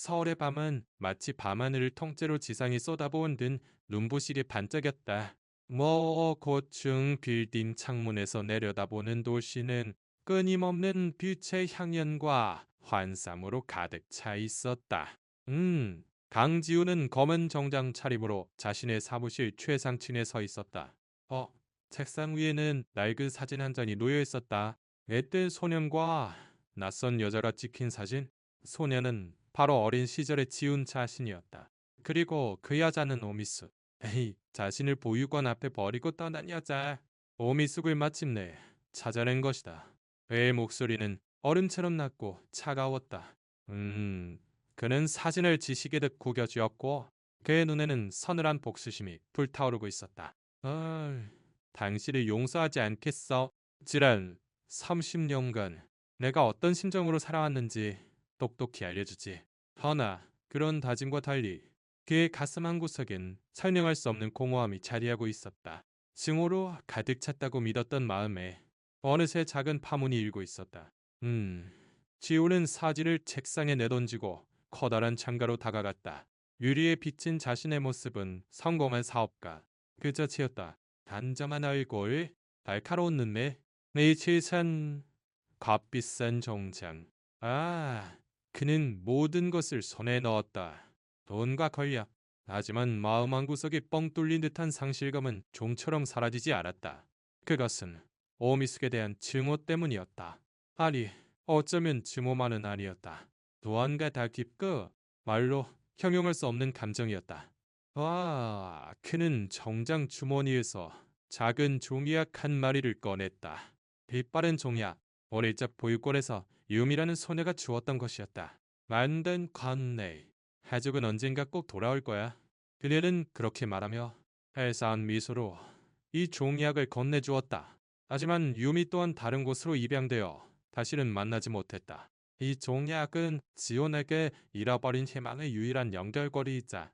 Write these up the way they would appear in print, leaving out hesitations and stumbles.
서울의 밤은 마치 밤하늘을 통째로 지상이 쏟아부은 듯 눈부시게 반짝였다. 고층 빌딩 창문에서 내려다보는 도시는 끊임없는 빛의 향연과 환상으로 가득 차 있었다. 강지우는 검은 정장 차림으로 자신의 사무실 최상층에 서 있었다. 책상 위에는 낡은 사진 한 장이 놓여 있었다. 애된 소년과 낯선 여자가 찍힌 사진. 소년은 바로 어린 시절의 지훈 자신이었다. 그리고 그 여자는 오미숙. 에이, 자신을 보육원 앞에 버리고 떠난 여자. 오미숙을 마침내 찾아낸 것이다. 그의 목소리는 얼음처럼 낮고 차가웠다. 그는 사진을 지시개듯 구겨쥐었고 그의 눈에는 서늘한 복수심이 불타오르고 있었다. 당신을 용서하지 않겠어. 지란 30년간 내가 어떤 심정으로 살아왔는지 똑똑히 알려주지. 허나 그런 다짐과 달리 그의 가슴 한구석엔 설명할 수 없는 공허함이 자리하고 있었다. 증오로 가득 찼다고 믿었던 마음에 어느새 작은 파문이 일고 있었다. 지우는 사진을 책상에 내던지고 커다란 창가로 다가갔다. 유리에 비친 자신의 모습은 성공한 사업가 그 자체였다. 단정한 얼굴, 날카로운 눈매, 네치산 값비싼 정장. 그는 모든 것을 손에 넣었다. 돈과 권력. 하지만 마음 한구석이 뻥 뚫린 듯한 상실감은 좀처럼 사라지지 않았다. 그것은 오미숙에 대한 증오 때문이었다. 아니, 어쩌면 증오만은 아니었다. 무언가 더 깊고 말로 형용할 수 없는 감정이었다. 그는 정장 주머니에서 작은 종이약 한 마리를 꺼냈다. 빛바랜 종이약, 어릴 적 보육원에서 유미라는 소녀가 주었던 것이었다. 만든 건네. 해적은 언젠가 꼭 돌아올 거야. 그녀는 그렇게 말하며 회사한 미소로 이 종이약을 건네주었다. 하지만 유미 또한 다른 곳으로 입양되어 다시는 만나지 못했다. 이 종이약은 지온에게 잃어버린 희망의 유일한 연결고리이자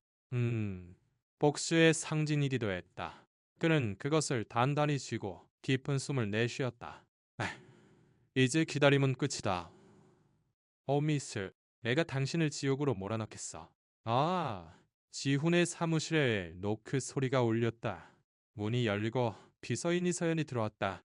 복수의 상징이기도 했다. 그는 그것을 단단히 쥐고 깊은 숨을 내쉬었다. 이제 기다림은 끝이다. 미스, 내가 당신을 지옥으로 몰아넣겠어. 지훈의 사무실에 노크 소리가 울렸다. 문이 열리고 비서인이 서연이 들어왔다.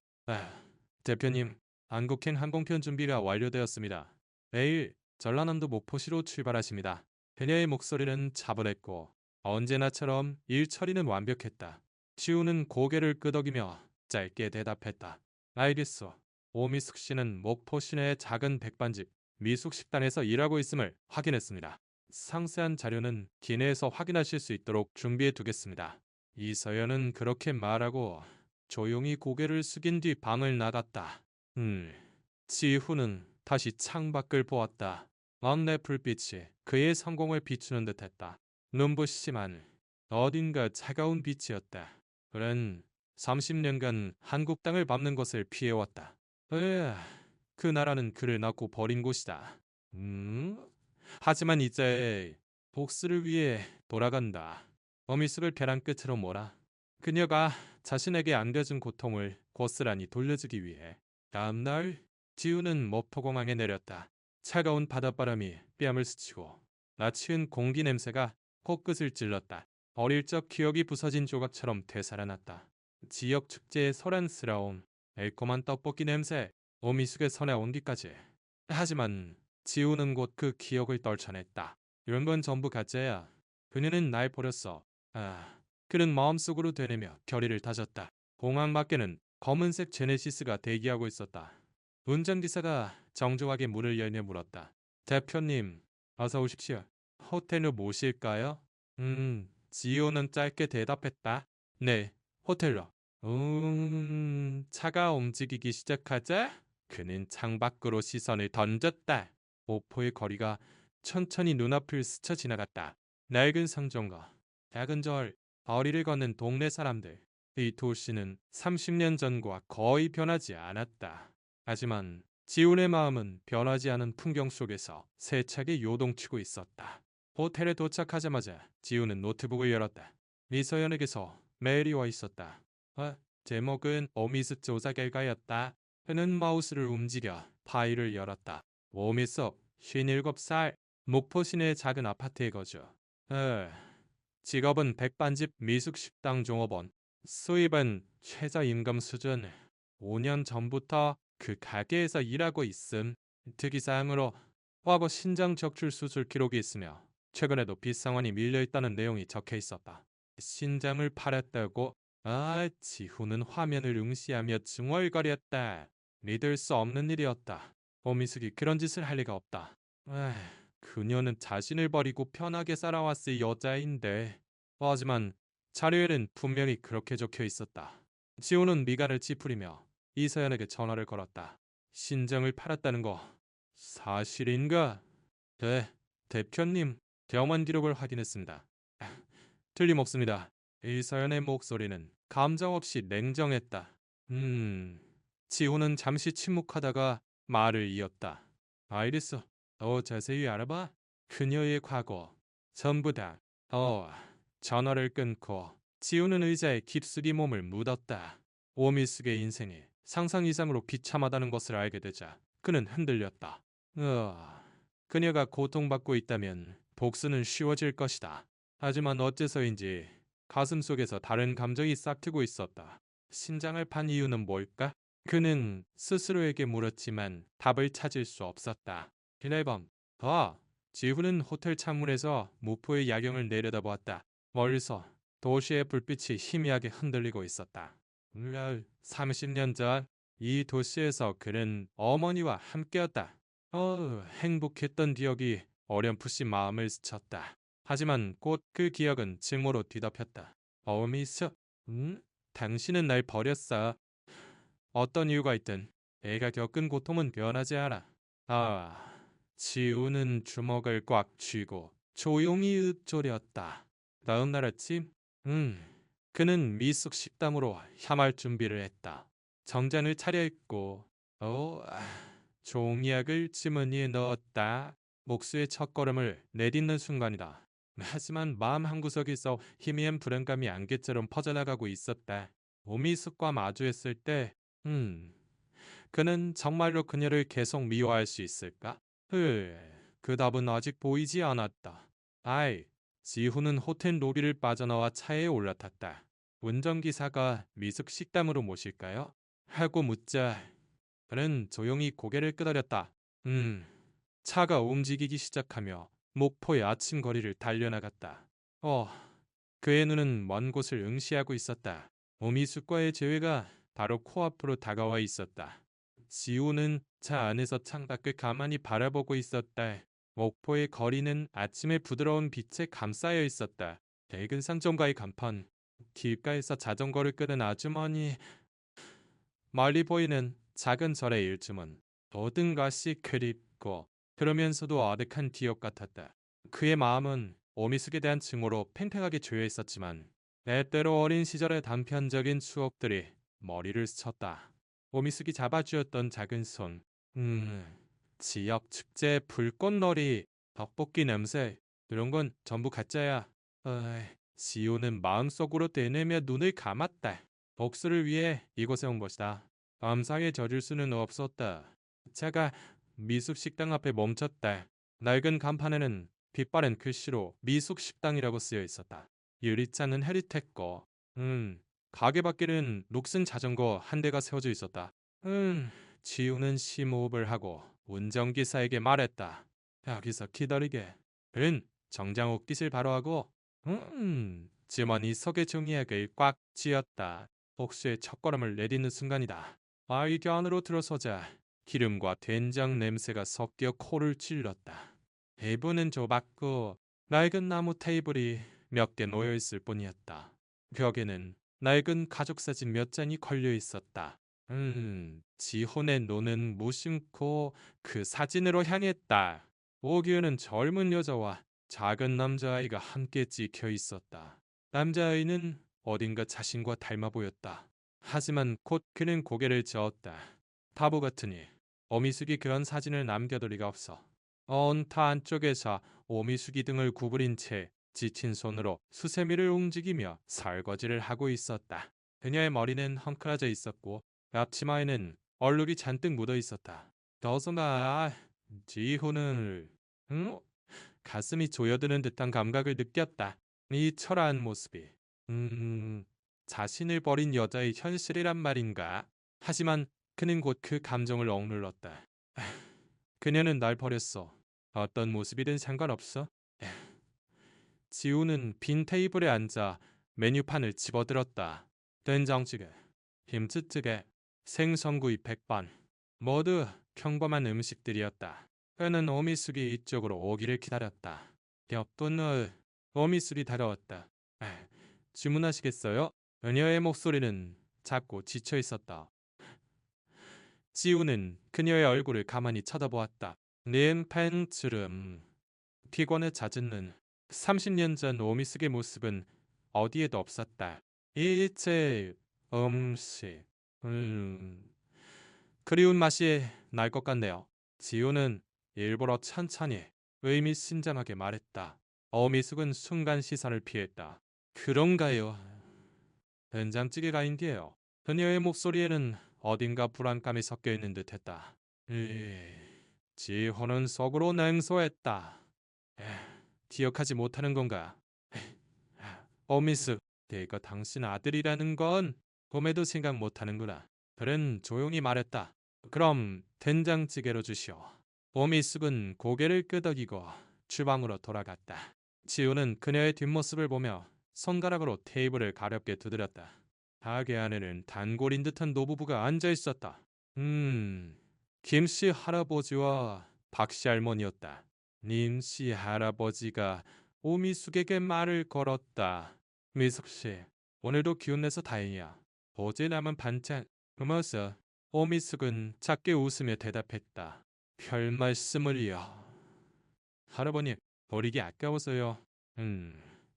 대표님, 한국행 항공편 준비가 완료되었습니다. 내일 전라남도 목포시로 출발하십니다. 그녀의 목소리는 차분했고 언제나처럼 일 처리는 완벽했다. 지우는 고개를 끄덕이며 짧게 대답했다. 알겠어. 오미숙 씨는 목포 시내의 작은 백반집 미숙식단에서 일하고 있음을 확인했습니다. 상세한 자료는 기내에서 확인하실 수 있도록 준비해 두겠습니다. 이서연은 그렇게 말하고 조용히 고개를 숙인 뒤 방을 나갔다. 지후는 다시 창밖을 보았다. 막내 불빛이 그의 성공을 비추는 듯했다. 눈부시지만 어딘가 차가운 빛이었다. 그는 30년간 한국 땅을 밟는 것을 피해왔다. 그 나라는 그를 낳고 버린 곳이다. 하지만 이제 복수를 위해 돌아간다. 어미숙을 벼랑 끝으로 몰아 그녀가 자신에게 안겨준 고통을 고스란히 돌려주기 위해. 다음날 지우는 목포공항에 내렸다. 차가운 바닷바람이 뺨을 스치고 나치은 공기 냄새가 코끝을 찔렀다. 어릴 적 기억이 부서진 조각처럼 되살아났다. 지역 축제의 소란스러움, 달콤한 떡볶이 냄새, 오미숙의 선의 온기까지. 하지만 지우는 곧 그 기억을 떨쳐냈다. 이런 건 전부 가짜야. 그녀는 날 버렸어. 그는 마음속으로 되뇌며 결의를 다졌다. 공항 밖에는 검은색 제네시스가 대기하고 있었다. 운전기사가 정중하게 문을 열며 물었다. 대표님, 어서 오십시오. 호텔로 모실까요? 지호는 짧게 대답했다. 네, 호텔로. 차가 움직이기 시작하자 그는 창밖으로 시선을 던졌다. 목포의 거리가 천천히 눈앞을 스쳐 지나갔다. 낡은 상점과 작은 절, 거리를 걷는 동네 사람들. 이 도시는 30년 전과 거의 변하지 않았다. 하지만 지훈의 마음은 변하지 않은 풍경 속에서 세차게 요동치고 있었다. 호텔에 도착하자마자 지훈은 노트북을 열었다. 미서연에게서 메일이 와 있었다. 제목은 오미스 조사 결과였다. 그는 마우스를 움직여 파일을 열었다. 오미스 57살 목포 시내 작은 아파트에 거주. 에, 직업은 백반집 미숙식당 종업원. 수입은 최저임금 수준. 5년 전부터 그 가게에서 일하고 있음. 특이사항으로 과거 신장 적출 수술 기록이 있으며 최근에도 빗상환이 밀려있다는 내용이 적혀 있었다. 신장을 팔았다고? 지훈은 화면을 응시하며 중얼거렸다. 믿을 수 없는 일이었다. 오미숙이 그런 짓을 할 리가 없다. 에휴, 그녀는 자신을 버리고 편하게 살아왔을 여자인데. 하지만 자료에는 분명히 그렇게 적혀 있었다. 지훈은 미간을 찌푸리며 이서연에게 전화를 걸었다. 신장을 팔았다는 거 사실인가? 네, 대표님, 병원 기록을 확인했습니다. 틀림없습니다. 이서연의 목소리는 감정 없이 냉정했다. 지호는 잠시 침묵하다가 말을 이었다. 아이리스, 자세히 알아봐. 그녀의 과거, 전부 다. 전화를 끊고 지호는 의자에 깊숙이 몸을 묻었다. 오미숙의 인생이 상상 이상으로 비참하다는 것을 알게 되자 그는 흔들렸다. 그녀가 고통받고 있다면 복수는 쉬워질 것이다. 하지만 어째서인지 가슴속에서 다른 감정이 싹트고 있었다. 신장을 판 이유는 뭘까? 그는 스스로에게 물었지만 답을 찾을 수 없었다. 그날 밤, 지훈은 호텔 창문에서 무포의 야경을 내려다보았다. 멀리서 도시의 불빛이 희미하게 흔들리고 있었다. 30년 전 이 도시에서 그는 어머니와 함께였다. 행복했던 기억이 어렴풋이 마음을 스쳤다. 하지만 곧 그 기억은 증오로 뒤덮였다. 미스, 당신은 날 버렸어. 어떤 이유가 있든 애가 겪은 고통은 변하지 않아. 지우는 주먹을 꽉 쥐고 조용히 읊조렸다. 다음 날 아침, 그는 미숙 식당으로 향할 준비를 했다. 정장을 차려입고, 종이약을 주머니에 넣었다. 목수의 첫걸음을 내딛는 순간이다. 하지만 마음 한구석에서 희미한 불안감이 안개처럼 퍼져나가고 있었다. 오미숙과 마주했을 때, 그는 정말로 그녀를 계속 미워할 수 있을까? 그 답은 아직 보이지 않았다. 지훈은 호텔 로비를 빠져나와 차에 올라탔다. 운전기사가 미숙 식당으로 모실까요? 하고 묻자 그는 조용히 고개를 끄덕였다. 차가 움직이기 시작하며 목포의 아침 거리를 달려나갔다. 그의 눈은 먼 곳을 응시하고 있었다. 오미숙과의 재회가 바로 코앞으로 다가와 있었다. 지우는 차 안에서 창밖을 가만히 바라보고 있었다. 목포의 거리는 아침의 부드러운 빛에 감싸여 있었다. 밝은 상점가의 간판, 길가에서 자전거를 끄는 아주머니, 멀리 보이는 작은 절의 일주문, 모든 것이 그립고 그러면서도 아득한 기억 같았다. 그의 마음은 오미숙에 대한 증오로 팽팽하게 죄어 있었지만 때때로 어린 시절의 단편적인 추억들이 머리를 스쳤다. 오미숙이 잡아주었던 작은 손, 지역 축제 불꽃놀이, 떡볶이 냄새, 이런 건 전부 가짜야. 지호는 마음속으로 되뇌며 눈을 감았다. 복수를 위해 이곳에 온 것이다. 감상에 젖을 수는 없었다. 차가 미숙 식당 앞에 멈췄다. 낡은 간판에는 빛바랜 글씨로 미숙 식당이라고 쓰여 있었다. 유리창은 흐릿했고, 가게 밖에는 녹슨 자전거 한 대가 세워져 있었다. 지우는 심호흡을 하고 운전기사에게 말했다. 여기서 기다리게. 그는 정장 옷깃을 바로하고, 주머니 속의 종이약을 꽉 쥐었다. 복수의 첫걸음을 내딛는 순간이다. 아이디 안으로 들어서자 기름과 된장 냄새가 섞여 코를 찔렀다. 배부는 좁았고 낡은 나무 테이블이 몇 개 놓여 있을 뿐이었다. 벽에는 낡은 가족 사진 몇 장이 걸려 있었다. 지혼의 눈은 무심코 그 사진으로 향했다. 오기우는 젊은 여자와 작은 남자아이가 함께 찍혀 있었다. 남자아이는 어딘가 자신과 닮아 보였다. 하지만 곧 그는 고개를 저었다. 바보 같으니 오미숙이 그런 사진을 남겨둘 리가 없어. 언타 안쪽에서 오미숙이 등을 구부린 채 지친 손으로 수세미를 움직이며 설거지를 하고 있었다. 그녀의 머리는 헝클어져 있었고 앞치마에는 얼룩이 잔뜩 묻어 있었다. 더서나 지훈을 가슴이 조여드는 듯한 감각을 느꼈다. 이 초라한 모습이 자신을 버린 여자의 현실이란 말인가? 하지만 그는 곧 그 감정을 억눌렀다. 그녀는 날 버렸어. 어떤 모습이든 상관없어. 지우는 빈 테이블에 앉아 메뉴판을 집어들었다. 된장찌개, 김치찌개, 생선구이 100번. 모두 평범한 음식들이었다. 그는 오미숙이 이쪽으로 오기를 기다렸다. 몇 분 후 오미숙이 다가왔다. 주문하시겠어요? 그녀의 목소리는 작고 지쳐 있었다. 지우는 그녀의 얼굴을 가만히 쳐다보았다. 는 팬츠름. 피곤에 잦은 30년 전 오미숙의 모습은 어디에도 없었다. 일체 음식. 그리운 맛이 날 것 같네요. 지우는 일부러 천천히 의미심장하게 말했다. 어미숙은 순간 시선을 피했다. 그런가요? 된장찌개가 아닌데요. 그녀의 목소리에는 어딘가 불안감이 섞여 있는 듯했다. 지호는 속으로 냉소했다. 기억하지 못하는 건가? 어미숙, 내가 당신 아들이라는 건 꿈에도 생각 못하는구나. 그는 조용히 말했다. 그럼 된장찌개로 주시오. 오미숙은 고개를 끄덕이고 주방으로 돌아갔다. 지우는 그녀의 뒷모습을 보며 손가락으로 테이블을 가볍게 두드렸다. 가게 안에는 단골인 듯한 노부부가 앉아 있었다. 김씨 할아버지와 박씨 할머니였다. 님씨 할아버지가 오미숙에게 말을 걸었다. 미숙씨, 오늘도 기운내서 다행이야. 어제 남은 반찬, 그머서 오미숙은 작게 웃으며 대답했다. 별 말씀을요. 할아버님, 버리기 아까워서요.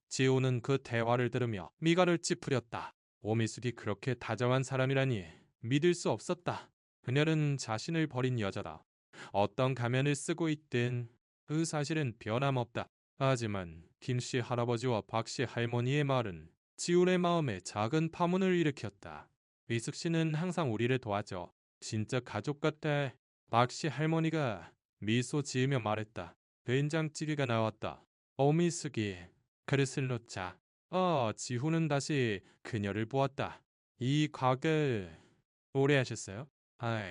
지호는 그 대화를 들으며 미간을 찌푸렸다. 오미숙이 그렇게 다정한 사람이라니 믿을 수 없었다. 그녀는 자신을 버린 여자다. 어떤 가면을 쓰고 있든 그 사실은 변함없다. 하지만 김씨 할아버지와 박씨 할머니의 말은 지훈의 마음에 작은 파문을 일으켰다. 미숙 씨는 항상 우리를 도와줘. 진짜 가족 같아. 박씨 할머니가 미소 지으며 말했다. 된장찌개가 나왔다. 어미숙이 그릇을 놓자 지훈은 다시 그녀를 보았다. 이 가게 오래 하셨어요? 아이,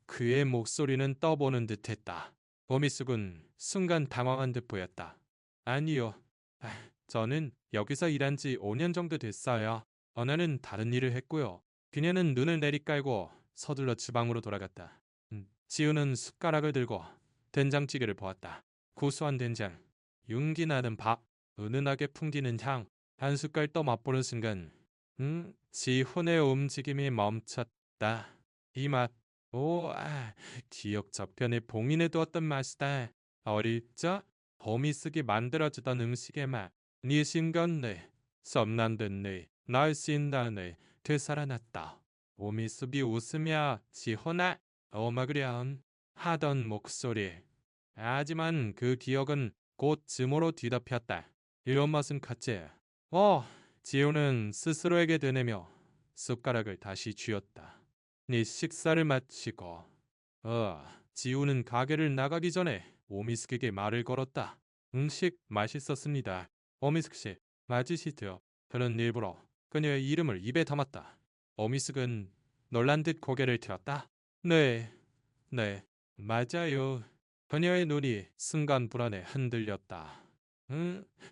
그의 목소리는 떠보는 듯했다. 어미숙은 순간 당황한 듯 보였다. 아니요. 저는 여기서 일한 지 5년 정도 됐어요. 언어는 다른 일을 했고요. 그녀는 눈을 내리깔고 서둘러 주방으로 돌아갔다. 지우는 숟가락을 들고 된장찌개를 보았다. 고소한 된장, 윤기 나는 밥, 은은하게 풍기는 향. 한 숟갈 떠 맛보는 순간 지훈의 움직임이 멈췄다. 이 맛, 기억 저편에 봉인해 두었던 맛이다. 어릴 적 범이숙이 만들어주던 음식의 맛. 네 신건네, 썸난듯네, 날씬다네, 되살아났다. 오미숙이 웃으며 지훈아, 어머그렴 하던 목소리. 하지만 그 기억은 곧 즈모로 뒤덮였다. 이런 맛은 같지. 지우는 스스로에게 되뇌며 숟가락을 다시 쥐었다. 네 식사를 마치고 지우는 가게를 나가기 전에 오미숙에게 말을 걸었다. 음식 맛있었습니다. 오미숙 씨, 맞으시죠? 그는 일부러 그녀의 이름을 입에 담았다. 오미숙은 놀란 듯 고개를 들었다. 네, 네, 맞아요. 그녀의 눈이 순간 불안에 흔들렸다.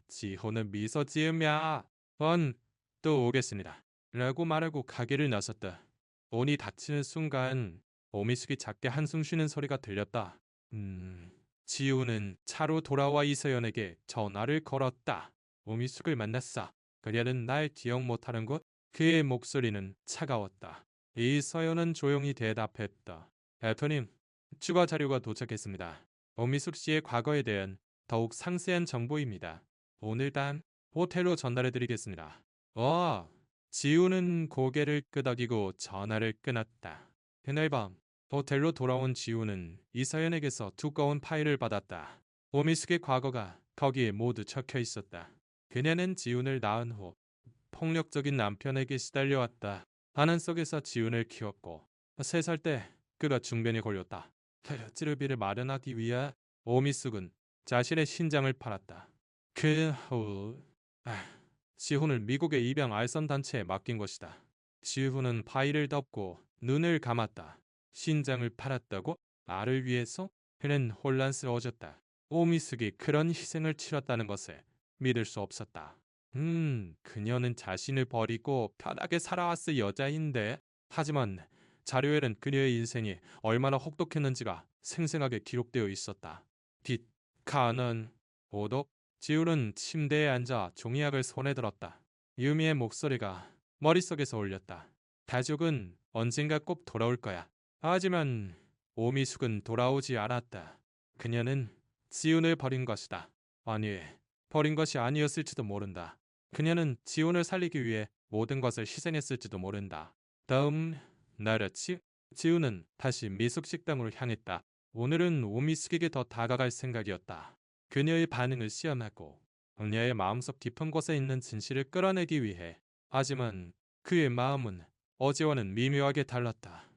지호는 미소 지으며 또 오겠습니다. 라고 말하고 가게를 나섰다. 문이 닫히는 순간 오미숙이 작게 한숨 쉬는 소리가 들렸다. 지우는 차로 돌아와 이서연에게 전화를 걸었다. 오미숙을 만났어. 그녀는 날 기억 못하는 것? 그의 목소리는 차가웠다. 이서연은 조용히 대답했다. 대표님, 추가 자료가 도착했습니다. 오미숙 씨의 과거에 대한 더욱 상세한 정보입니다. 오늘 밤 호텔로 전달해드리겠습니다. 지우는 고개를 끄덕이고 전화를 끊었다. 그날 밤 호텔로 돌아온 지우는 이서연에게서 두꺼운 파일을 받았다. 오미숙의 과거가 거기에 모두 적혀 있었다. 그녀는 지훈을 낳은 후 폭력적인 남편에게 시달려왔다. 가난 속에서 지훈을 키웠고 3살 때 그가 중변에 걸렸다. 찌르비를 마련하기 위해 오미숙은 자신의 신장을 팔았다. 그 후, 지훈을 미국의 입양 알선 단체에 맡긴 것이다. 지훈은 파일을 덮고 눈을 감았다. 신장을 팔았다고? 나를 위해서? 그는 혼란스러워졌다. 오미숙이 그런 희생을 치렀다는 것을 믿을 수 없었다. 그녀는 자신을 버리고 편하게 살아왔을 여자인데, 하지만 자료에는 그녀의 인생이 얼마나 혹독했는지가 생생하게 기록되어 있었다. 뒷칸은 오독. 지우는 침대에 앉아 종이약을 손에 들었다. 유미의 목소리가 머릿속에서 울렸다. 가족은 언젠가 꼭 돌아올 거야. 하지만 오미숙은 돌아오지 않았다. 그녀는 지훈을 버린 것이다. 아니, 버린 것이 아니었을지도 모른다. 그녀는 지훈을 살리기 위해 모든 것을 희생했을지도 모른다. 다음 날이었지. 지훈은 다시 미숙 식당으로 향했다. 오늘은 오미숙에게 더 다가갈 생각이었다. 그녀의 반응을 시험하고 그녀의 마음속 깊은 곳에 있는 진실을 끌어내기 위해. 하지만 그의 마음은 어제와는 미묘하게 달랐다.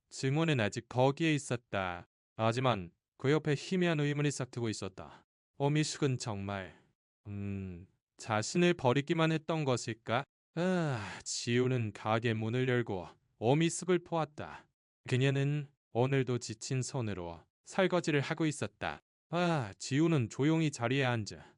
증오는 아직 거기에 있었다. 하지만 그 옆에 희미한 의문이 싹트고 있었다. 오미숙은 정말 자신을 버리기만 했던 것일까? 지우는 가게 문을 열고 오미숙을 보았다. 그녀는 오늘도 지친 손으로 설거지를 하고 있었다. 지우는 조용히 자리에 앉아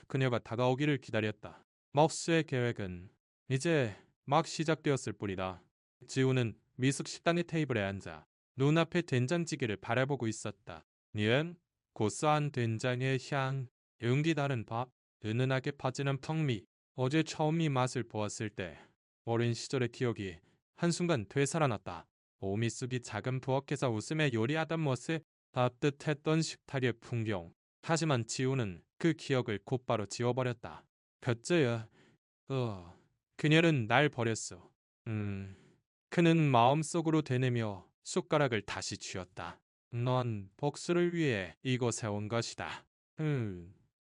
그녀가 다가오기를 기다렸다. 먹수의 계획은 이제 막 시작되었을 뿐이다. 지우는 미숙 식당의 테이블에 앉아 눈앞의 된장찌개를 바라보고 있었다. 이은 고소한 된장의 향, 용기 다른 밥, 은은하게 퍼지는 풍미. 어제 처음 이 맛을 보았을 때 어린 시절의 기억이 한순간 되살아났다. 오미숙이 작은 부엌에서 웃으며 요리하던 모습, 따뜻했던 식탁의 풍경. 하지만 지우는 그 기억을 곧바로 지워버렸다. 첫째야, 그녀는 날 버렸어. 그는 마음속으로 되뇌며 숟가락을 다시 쥐었다. 넌 복수를 위해 이곳에 온 것이다.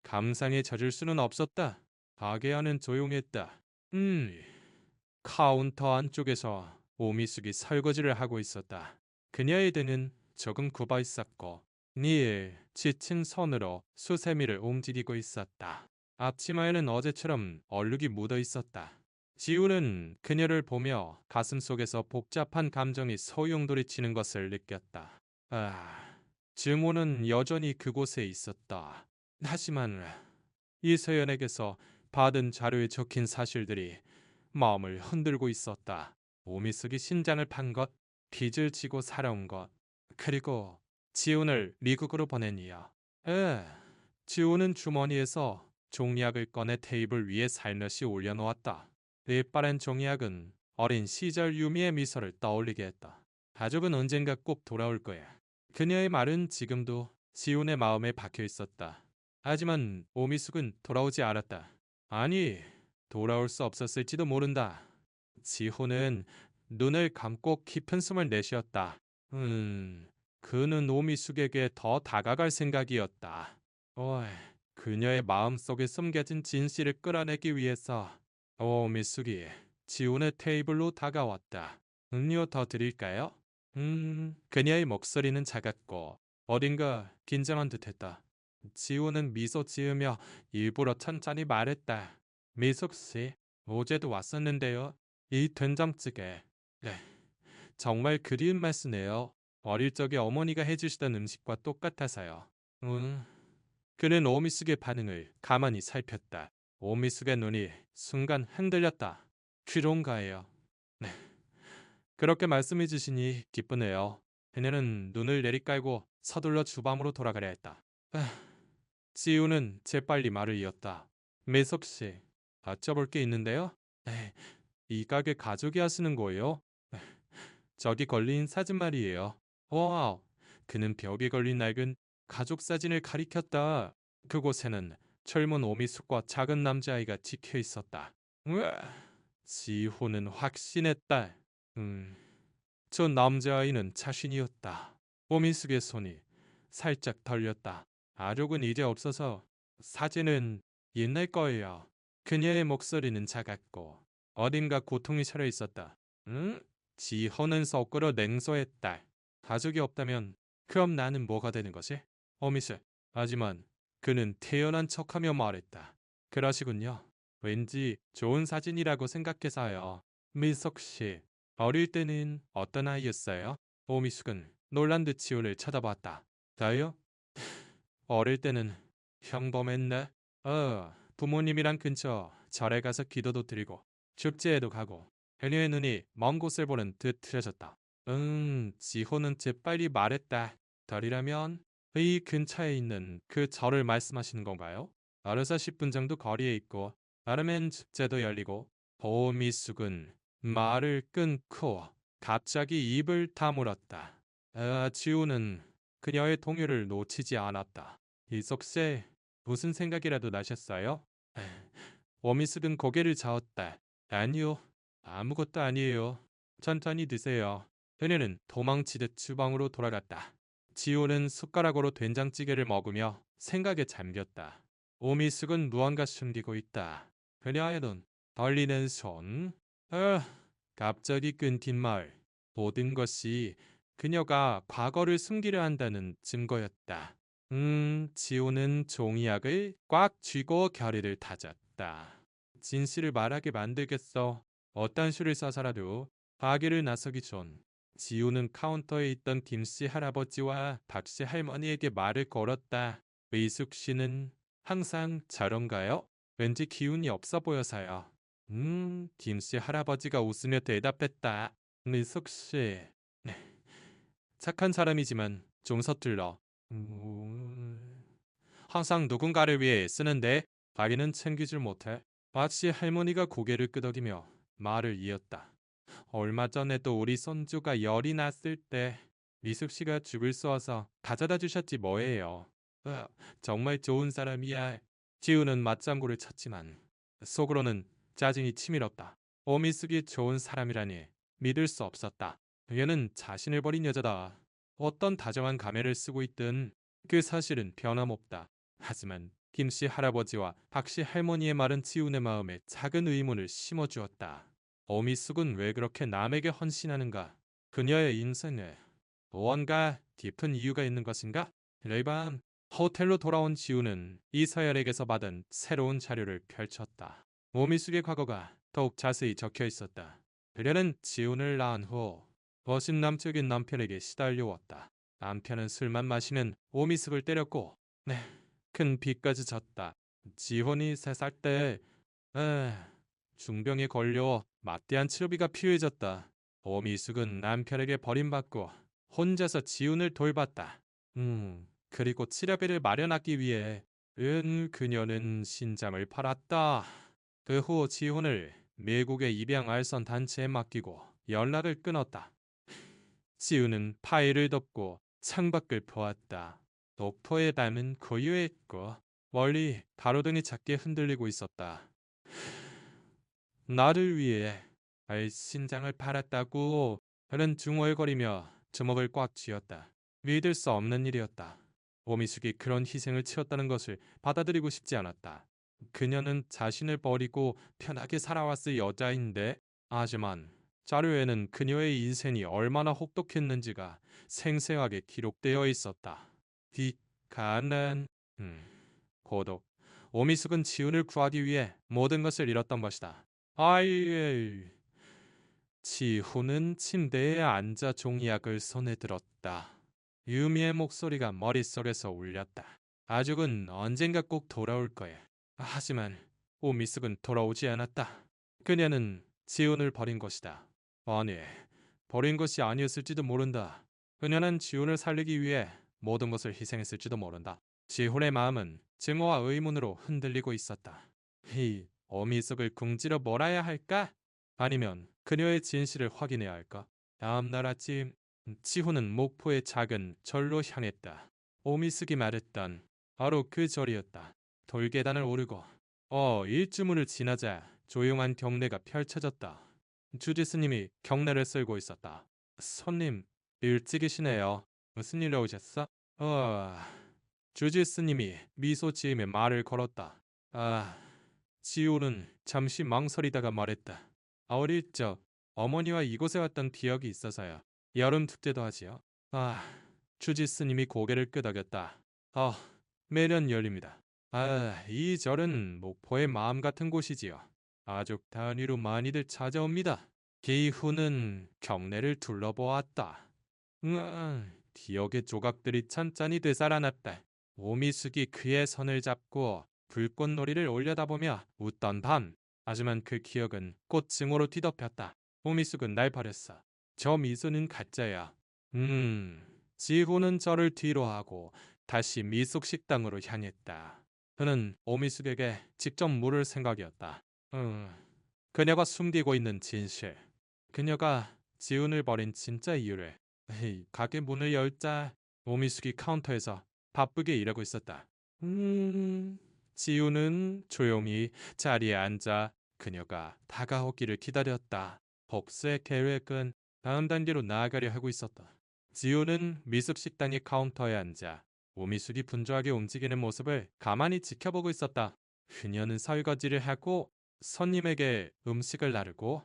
감상에 젖을 수는 없었다. 가게 안은 조용했다. 카운터 안쪽에서 오미숙이 설거지를 하고 있었다. 그녀의 등은 조금 굽어 있었고 닐 지친 손으로 수세미를 움직이고 있었다. 앞치마에는 어제처럼 얼룩이 묻어 있었다. 지우는 그녀를 보며 가슴 속에서 복잡한 감정이 소용돌이치는 것을 느꼈다. 증오는 여전히 그곳에 있었다. 하지만 이서연에게서 받은 자료에 적힌 사실들이 마음을 흔들고 있었다. 오미숙이 신장을 판 것, 빚을 지고 살아온 것, 그리고 지훈을 미국으로 보낸 이야. 지훈은 주머니에서 종이약을 꺼내 테이블 위에 살며시 올려놓았다. 릿바랜 종이약은 어린 시절 유미의 미소를 떠올리게 했다. 가족은 언젠가 꼭 돌아올 거야. 그녀의 말은 지금도 지훈의 마음에 박혀 있었다. 하지만 오미숙은 돌아오지 않았다. 아니, 돌아올 수 없었을지도 모른다. 지훈은 눈을 감고 깊은 숨을 내쉬었다. 그는 오미숙에게 더 다가갈 생각이었다. 그녀의 마음속에 숨겨진 진실을 끌어내기 위해서 오미숙이 지훈의 테이블로 다가왔다. 음료 더 드릴까요? 그녀의 목소리는 작았고 어딘가 긴장한 듯했다. 지훈은 미소 지으며 일부러 천천히 말했다. 미숙 씨, 어제도 왔었는데요. 이 된장찌개. 네, 정말 그리운 맛이네요. 어릴 적에 어머니가 해주시던 음식과 똑같아서요. 그는 오미숙의 반응을 가만히 살폈다. 오미숙의 눈이 순간 흔들렸다. 그런가요? 네, 그렇게 말씀해 주시니 기쁘네요. 그녀는 눈을 내리깔고 서둘러 주방으로 돌아가려 했다. 지우는 재빨리 말을 이었다. 매석 씨, 여쭤볼 게 있는데요. 이 가게 가족이 하시는 거예요? 저기 걸린 사진 말이에요. 와우, 그는 벽에 걸린 낡은 가족 사진을 가리켰다. 그곳에는 젊은 오미숙과 작은 남자아이가 찍혀 있었다. 우와, 지호는 확신했다. 저 남자아이는 자신이었다. 오미숙의 손이 살짝 덜렸다. 아족은 이제 없어서 사진은 옛날 거예요. 그녀의 목소리는 작았고 어딘가 고통이 차려 있었다. 지호는 속으로 냉소했다. 가족이 없다면 그럼 나는 뭐가 되는 거지? 오미숙. 하지만 그는 태연한 척하며 말했다. 그러시군요. 왠지 좋은 사진이라고 생각해서요. 미석 씨, 어릴 때는 어떤 아이였어요? 오미숙은 놀란 듯 지훈을 쳐다봤다. 저요? 어릴 때는 평범했네. 부모님이랑 근처 절에 가서 기도도 드리고 축제에도 가고 해녀의 눈이 먼 곳을 보는 듯 트여졌다. 지호는 재빨리 말했다. 절이라면 이 근처에 있는 그 절을 말씀하시는 건가요? 어려서 10분 정도 거리에 있고 나름엔 축제도 열리고 보미숙은 말을 끊고 갑자기 입을 다물었다. 지우는 그녀의 동요를 놓치지 않았다. 이석씨, 무슨 생각이라도 나셨어요? 워미숙은 고개를 저었다. 아니요, 아무것도 아니에요. 천천히 드세요. 그녀는 도망치듯 주방으로 돌아갔다. 지호는 숟가락으로 된장찌개를 먹으며 생각에 잠겼다. 오미숙은 무언가 숨기고 있다. 그녀의 눈, 떨리는 손. 갑자기 끊긴 말. 모든 것이 그녀가 과거를 숨기려 한다는 증거였다. 지호는 종이약을 꽉 쥐고 결의를 다졌다. 진실을 말하게 만들겠어. 어떤 수를 써서라도 파기를 나서기 전 지호는 카운터에 있던 김씨 할아버지와 박씨 할머니에게 말을 걸었다. 의숙 씨는 항상 저런가요? 왠지 기운이 없어 보여서요. 김씨 할아버지가 웃으며 대답했다. 의숙 씨, 착한 사람이지만 좀 서툴러. 항상 누군가를 위해 쓰는데 자기는 챙기질 못해. 박씨 할머니가 고개를 끄덕이며 말을 이었다. 얼마 전에도 우리 손주가 열이 났을 때 미숙 씨가 죽을 쏘아서 가져다 주셨지 뭐예요. 으, 정말 좋은 사람이야. 지우는 맞장구를 쳤지만 속으로는 짜증이 치밀었다. 오미숙이 좋은 사람이라니 믿을 수 없었다. 얘는 자신을 버린 여자다. 어떤 다정한 가면을 쓰고 있든 그 사실은 변함없다. 하지만 김씨 할아버지와 박씨 할머니의 말은 지훈의 마음에 작은 의문을 심어주었다. 어미숙은 왜 그렇게 남에게 헌신하는가? 그녀의 인생에 무언가 깊은 이유가 있는 것인가? 이날 밤 호텔로 돌아온 지우는 이서열에게서 받은 새로운 자료를 펼쳤다. 오미숙의 과거가 더욱 자세히 적혀 있었다. 그녀는 지훈을 낳은 후 거신남적인 남편에게 시달려왔다. 남편은 술만 마시면 오미숙을 때렸고 큰 빚까지 졌다. 지훈이 3살 때 중병에 걸려 막대한 치료비가 필요해졌다. 오미숙은 남편에게 버림받고 혼자서 지훈을 돌봤다. 그리고 치료비를 마련하기 위해 그녀는 신장을 팔았다. 그 후 지훈을 미국의 입양 알선 단체에 맡기고 연락을 끊었다. 지훈은 파일을 덮고 창밖을 보았다. 녹토에 닮은 고유했고 멀리 가로등이 작게 흔들리고 있었다. 나를 위해 신장을 팔았다고. 그는 중얼거리며 주먹을 꽉 쥐었다. 믿을 수 없는 일이었다. 오미숙이 그런 희생을 치렀다는 것을 받아들이고 싶지 않았다. 그녀는 자신을 버리고 편하게 살아왔을 여자인데, 하지만 자료에는 그녀의 인생이 얼마나 혹독했는지가 생생하게 기록되어 있었다. 가난, 고독. 오미숙은 지훈을 구하기 위해 모든 것을 잃었던 것이다. 아이, 지훈은 침대에 앉아 종이약을 손에 들었다. 유미의 목소리가 머릿속에서 울렸다. 가족은 언젠가 꼭 돌아올 거야. 하지만 오미숙은 돌아오지 않았다. 그녀는 지훈을 버린 것이다. 아니, 버린 것이 아니었을지도 모른다. 그녀는 지훈을 살리기 위해 모든 것을 희생했을지도 모른다. 지훈의 마음은 증오와 의문으로 흔들리고 있었다. 이 오미숙을 궁지로 몰아야 할까? 아니면 그녀의 진실을 확인해야 할까? 다음 날 아침 지훈은 목포의 작은 절로 향했다. 오미숙이 말했던 바로 그 절이었다. 돌계단을 오르고 일주문을 지나자 조용한 경내가 펼쳐졌다. 주지 스님이 경례를 쓸고 있었다. 손님, 일찍이시네요. 무슨 일로 오셨어? 주지 스님이 미소 지으며 말을 걸었다. 지호는 잠시 망설이다가 말했다. 어릴 적 어머니와 이곳에 왔던 기억이 있어서요. 여름 축제도 하지요. 주지 스님이 고개를 끄덕였다. 매년 열립니다. 아, 이 절은 목포의 마음 같은 곳이지요. 가족 단위로 많이들 찾아옵니다. 기후는 경내를 둘러보았다. 기억의 조각들이 찬찬히 되살아났다. 오미숙이 그의 손을 잡고 불꽃놀이를 올려다보며 웃던 밤. 하지만 그 기억은 꽃 증오로 뒤덮였다. 오미숙은 날 버렸어. 저 미소는 가짜야. 지호는 저를 뒤로 하고 다시 미숙 식당으로 향했다. 그는 오미숙에게 직접 물을 생각이었다. 그녀가 숨기고 있는 진실. 그녀가 지훈을 버린 진짜 이유를. 에이, 가게 문을 열자 오미숙이 카운터에서 바쁘게 일하고 있었다. 지훈은 조용히 자리에 앉아 그녀가 다가오기를 기다렸다. 복수의 계획은 다음 단계로 나아가려 하고 있었다. 지훈은 미숙 식당의 카운터에 앉아 오미숙이 분주하게 움직이는 모습을 가만히 지켜보고 있었다. 그녀는 설거지를 하고 손님에게 음식을 나르고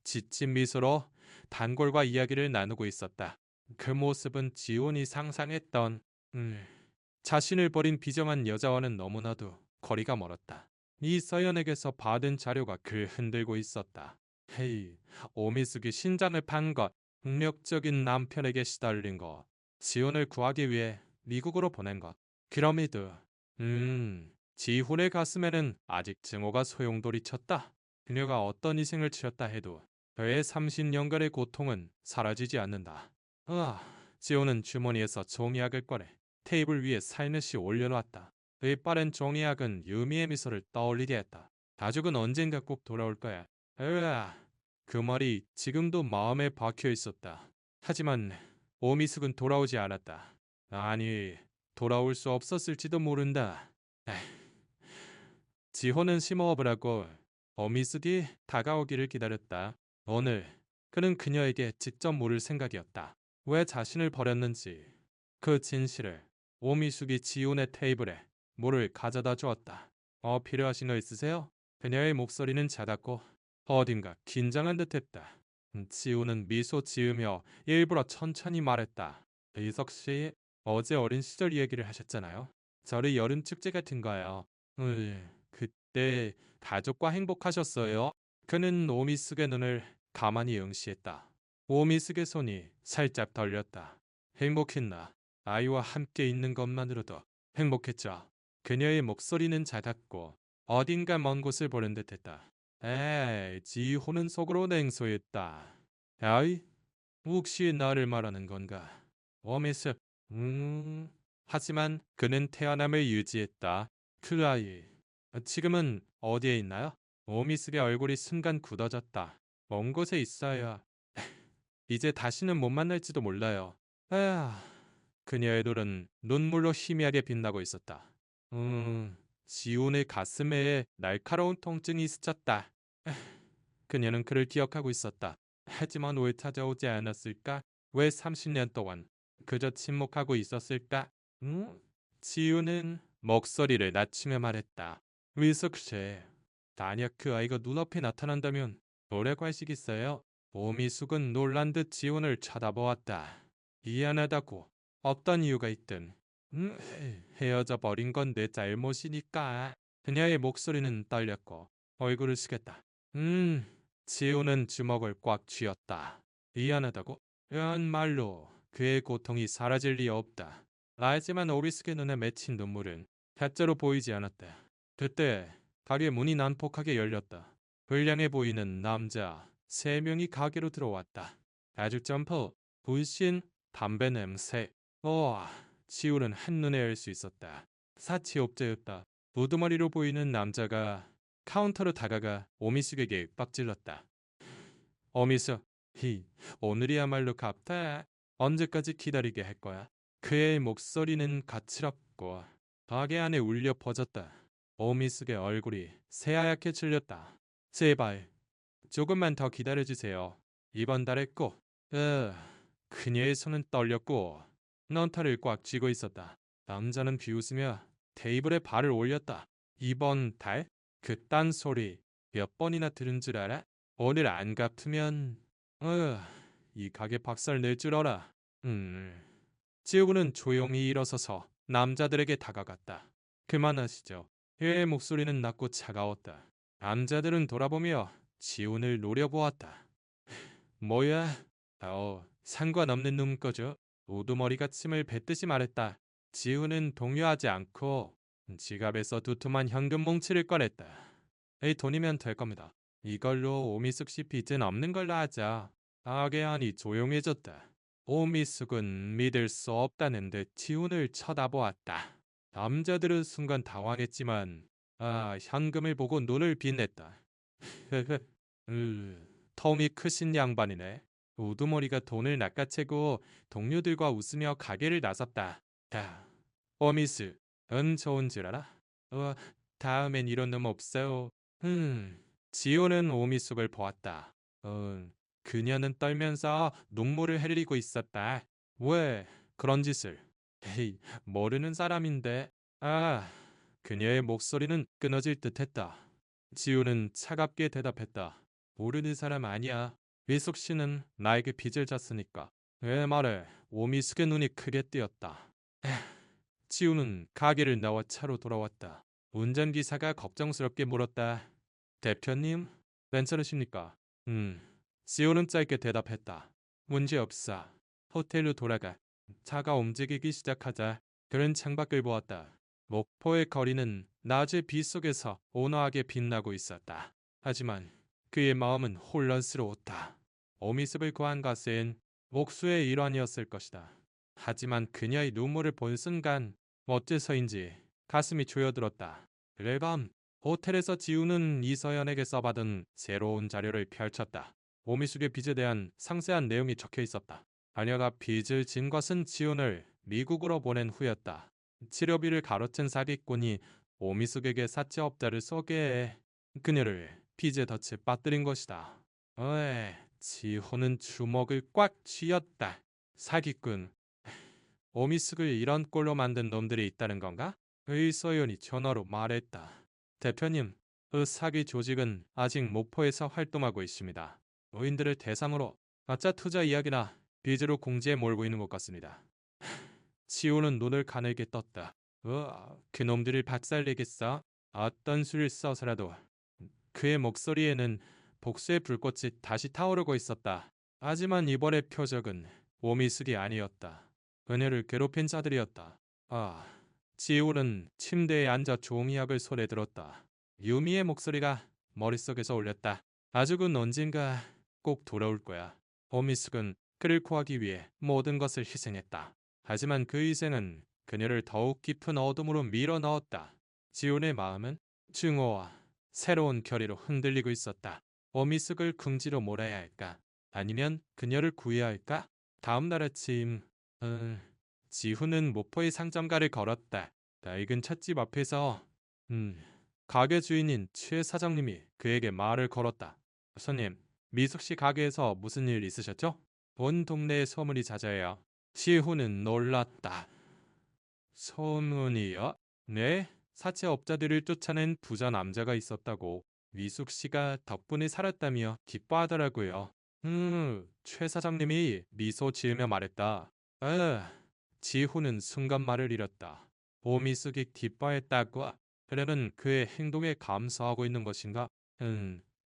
지친 미소로 단골과 이야기를 나누고 있었다. 그 모습은 지온이 상상했던 자신을 버린 비정한 여자와는 너무나도 거리가 멀었다. 이 서연에게서 받은 자료가 그를 흔들고 있었다. 헤이, 오미숙이 신장을 판 것, 폭력적인 남편에게 시달린 것, 지온을 구하기 위해 미국으로 보낸 것, 피라미드. 지훈의 가슴에는 아직 증오가 소용돌이쳤다. 그녀가 어떤 희생을 치렀다 해도 그의 30년간의 고통은 사라지지 않는다. 지호는 주머니에서 종이약을 꺼내 테이블 위에 살며시 올려놓았다. 그의 빠른 종이약은 유미의 미소를 떠올리게 했다. 가족은 언젠가 꼭 돌아올 거야. 그 말이 지금도 마음에 박혀 있었다. 하지만 오미숙은 돌아오지 않았다. 아니, 돌아올 수 없었을지도 모른다. 지호는 심호흡을 하고 오미숙이 다가오기를 기다렸다. 오늘 그는 그녀에게 직접 물을 생각이었다. 왜 자신을 버렸는지 그 진실을. 오미숙이 지훈의 테이블에 물을 가져다 주었다. 필요하신 거 있으세요? 그녀의 목소리는 작았고 어딘가 긴장한 듯했다. 지훈은 미소 지으며 일부러 천천히 말했다. 이석 씨, 어제 어린 시절 이야기를 하셨잖아요. 저를 여름 축제 같은 거요. 그때 가족과 행복하셨어요? 그는 오미숙의 눈을 가만히 응시했다. 오미숙의 손이 살짝 떨렸다. 행복했나? 아이와 함께 있는 것만으로도 행복했죠. 그녀의 목소리는 작았고 어딘가 먼 곳을 보는 듯했다. 지호는 속으로 냉소했다. 아이, 혹시 나를 말하는 건가? 오미숙, 하지만 그는 태어남을 유지했다. 그 아이, 지금은 어디에 있나요? 오미숙의 얼굴이 순간 굳어졌다. 먼 곳에 있어요. 이제 다시는 못 만날지도 몰라요. 아, 그녀의 눈은 눈물로 희미하게 빛나고 있었다. 지훈의 가슴에 날카로운 통증이 스쳤다. 그녀는 그를 기억하고 있었다. 하지만 왜 찾아오지 않았을까? 왜 30년 동안 그저 침묵하고 있었을까? 지훈은 목소리를 낮추며 말했다. 위숙 씨, 만약 그 아이가 눈앞에 나타난다면 오래 관시겠어요? 오미숙은 놀란 듯 지훈을 쳐다보았다. 미안하다고. 어떤 이유가 있든. 헤어져 버린 건 내 잘못이니까. 그녀의 목소리는 떨렸고 얼굴을 숙였다. 지훈은 주먹을 꽉 쥐었다. 미안하다고? 이런 말로 그의 고통이 사라질 리 없다. 하지만 오미숙의 눈에 맺힌 눈물은 가짜로 보이지 않았다. 그때 가게 문이 난폭하게 열렸다. 불량해 보이는 남자 3명이 가게로 들어왔다. 아주 점프, 불신, 담배 냄새. 지우는 한눈에 알 수 있었다. 사치업자였다. 우두머리로 보이는 남자가 카운터로 다가가 오미숙에게 빡질렀다. 오미숙, 오늘이야말로 갚다. 언제까지 기다리게 할 거야? 그의 목소리는 가츠럽고 가게 안에 울려 퍼졌다. 오미숙의 얼굴이 새하얗게 질렸다. 제발 조금만 더 기다려주세요. 이번 달에 꼭. 그녀의 손은 떨렸고 넌타를 꽉 쥐고 있었다. 남자는 비웃으며 테이블에 발을 올렸다. 이번 달? 그딴 소리 몇 번이나 들은 줄 알아? 오늘 안 갚으면 이 가게 박살 낼 줄 알아. 지우는 조용히 일어서서 남자들에게 다가갔다. 그만하시죠. 그의 목소리는 낮고 차가웠다. 남자들은 돌아보며 지훈을 노려보았다. 뭐야? 상관없는 놈 거죠. 우두머리가 침을 뱉듯이 말했다. 지훈은 동요하지 않고 지갑에서 두툼한 현금 뭉치를 꺼냈다. 이 돈이면 될 겁니다. 이걸로 오미숙 씨 빚은 없는 걸로 하자. 악의안이 조용해졌다. 오미숙은 믿을 수 없다는 듯 지훈을 쳐다보았다. 남자들은 순간 당황했지만 현금을 보고 눈을 빛냈다. 텀이 크신 양반이네. 우두머리가 돈을 낚아채고 동료들과 웃으며 가게를 나섰다. 야, 어미스, 은 좋은 줄 알아? 다음엔 이런 놈 없어요. 지호는 오미숙을 보았다. 그녀는 떨면서 눈물을 흘리고 있었다. 왜 그런 짓을? 에이, 모르는 사람인데. 그녀의 목소리는 끊어질 듯했다. 지우는 차갑게 대답했다. 모르는 사람 아니야. 위숙 씨는 나에게 빚을 졌으니까. 왜 말해? 오미숙의 눈이 크게 뜨였다. 지우는 가게를 나와 차로 돌아왔다. 운전기사가 걱정스럽게 물었다. 대표님, 괜찮으십니까? 지우는 짧게 대답했다. 문제없어. 호텔로 돌아가. 차가 움직이기 시작하자 그는 창밖을 보았다. 목포의 거리는 낮의 빛 속에서 온화하게 빛나고 있었다. 하지만 그의 마음은 혼란스러웠다. 오미습을 구한 것은 목수의 일환이었을 것이다. 하지만 그녀의 눈물을 본 순간 어째서인지 가슴이 조여들었다. 그날 밤 호텔에서 지우는 이서연에게 써받은 새로운 자료를 펼쳤다. 오미숙의 빚에 대한 상세한 내용이 적혀 있었다. 자녀가 빚을 진 것은 지훈을 미국으로 보낸 후였다. 치료비를 가로챈 사기꾼이 오미숙에게 사채업자를 소개해 그녀를 빚에 덫에 빠뜨린 것이다. 지호는 주먹을 꽉 쥐었다. 사기꾼. 오미숙을 이런 꼴로 만든 놈들이 있다는 건가? 의서연이 전화로 말했다. 대표님, 그 사기 조직은 아직 목포에서 활동하고 있습니다. 노인들을 대상으로 가짜 투자 이야기나 빚으로 공지에 몰고 있는 것 같습니다. 지호는 눈을 가늘게 떴다. 그놈들을 박살내겠어? 어떤 수를 써서라도. 그의 목소리에는 복수의 불꽃이 다시 타오르고 있었다. 하지만 이번의 표적은 오미숙이 아니었다. 그녀를 괴롭힌 자들이었다. 지호는 침대에 앉아 종이약을 손에 들었다. 유미의 목소리가 머릿속에서 울렸다. 가족은 언젠가 꼭 돌아올 거야. 오미숙은 그를 구하기 위해 모든 것을 희생했다. 하지만 그 희생은 그녀를 더욱 깊은 어둠으로 밀어 넣었다. 지훈의 마음은 증오와 새로운 결의로 흔들리고 있었다. 오미숙을 궁지로 몰아야 할까? 아니면 그녀를 구해야 할까? 다음 날 아침, 지훈은 목포의 상점가를 걸었다. 낡은 찻집 앞에서, 가게 주인인 최 사장님이 그에게 말을 걸었다. 손님, 미숙 씨 가게에서 무슨 일 있으셨죠? 온 동네에 소문이 자자해요. 지훈은 놀랐다. 소문이요? 네, 사채업자들을 쫓아낸 부자 남자가 있었다고 미숙 씨가 덕분에 살았다며 기뻐하더라고요. 최 사장님이 미소 지으며 말했다. 지훈은 순간 말을 잃었다. 오미숙이 기뻐했다고? 그녀는 그의 행동에 감사하고 있는 것인가?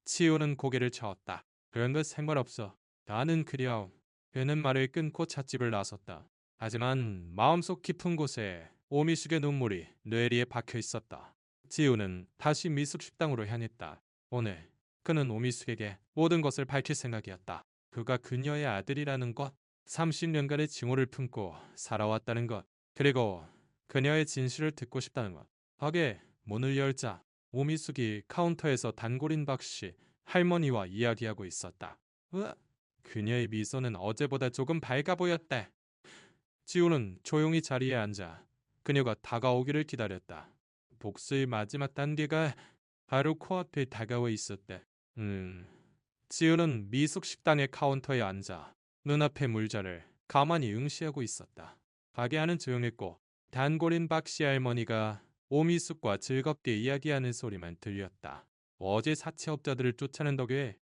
지훈은 고개를 저었다. 그런 것 상관없어. 나는 그려. 그는 말을 끊고 찻집을 나섰다. 하지만 마음속 깊은 곳에 오미숙의 눈물이 뇌리에 박혀 있었다. 지우는 다시 미숙 식당으로 향했다. 오늘 그는 오미숙에게 모든 것을 밝힐 생각이었다. 그가 그녀의 아들이라는 것, 30년간의 증오를 품고 살아왔다는 것, 그리고 그녀의 진실을 듣고 싶다는 것. 가게 문을 열자 오미숙이 카운터에서 단골인 박씨 할머니와 이야기하고 있었다. 그녀의 미소는 어제보다 조금 밝아 보였다. 지우는 조용히 자리에 앉아 그녀가 다가오기를 기다렸다. 복수의 마지막 단계가 바로 코앞에 다가와 있었다. 지우는 미숙 식당의 카운터에 앉아 눈앞의 물자를 가만히 응시하고 있었다. 가게 안은 조용했고 단골인 박씨 할머니가 오미숙과 즐겁게 이야기하는 소리만 들렸다. 어제 사채업자들을 쫓아낸 덕에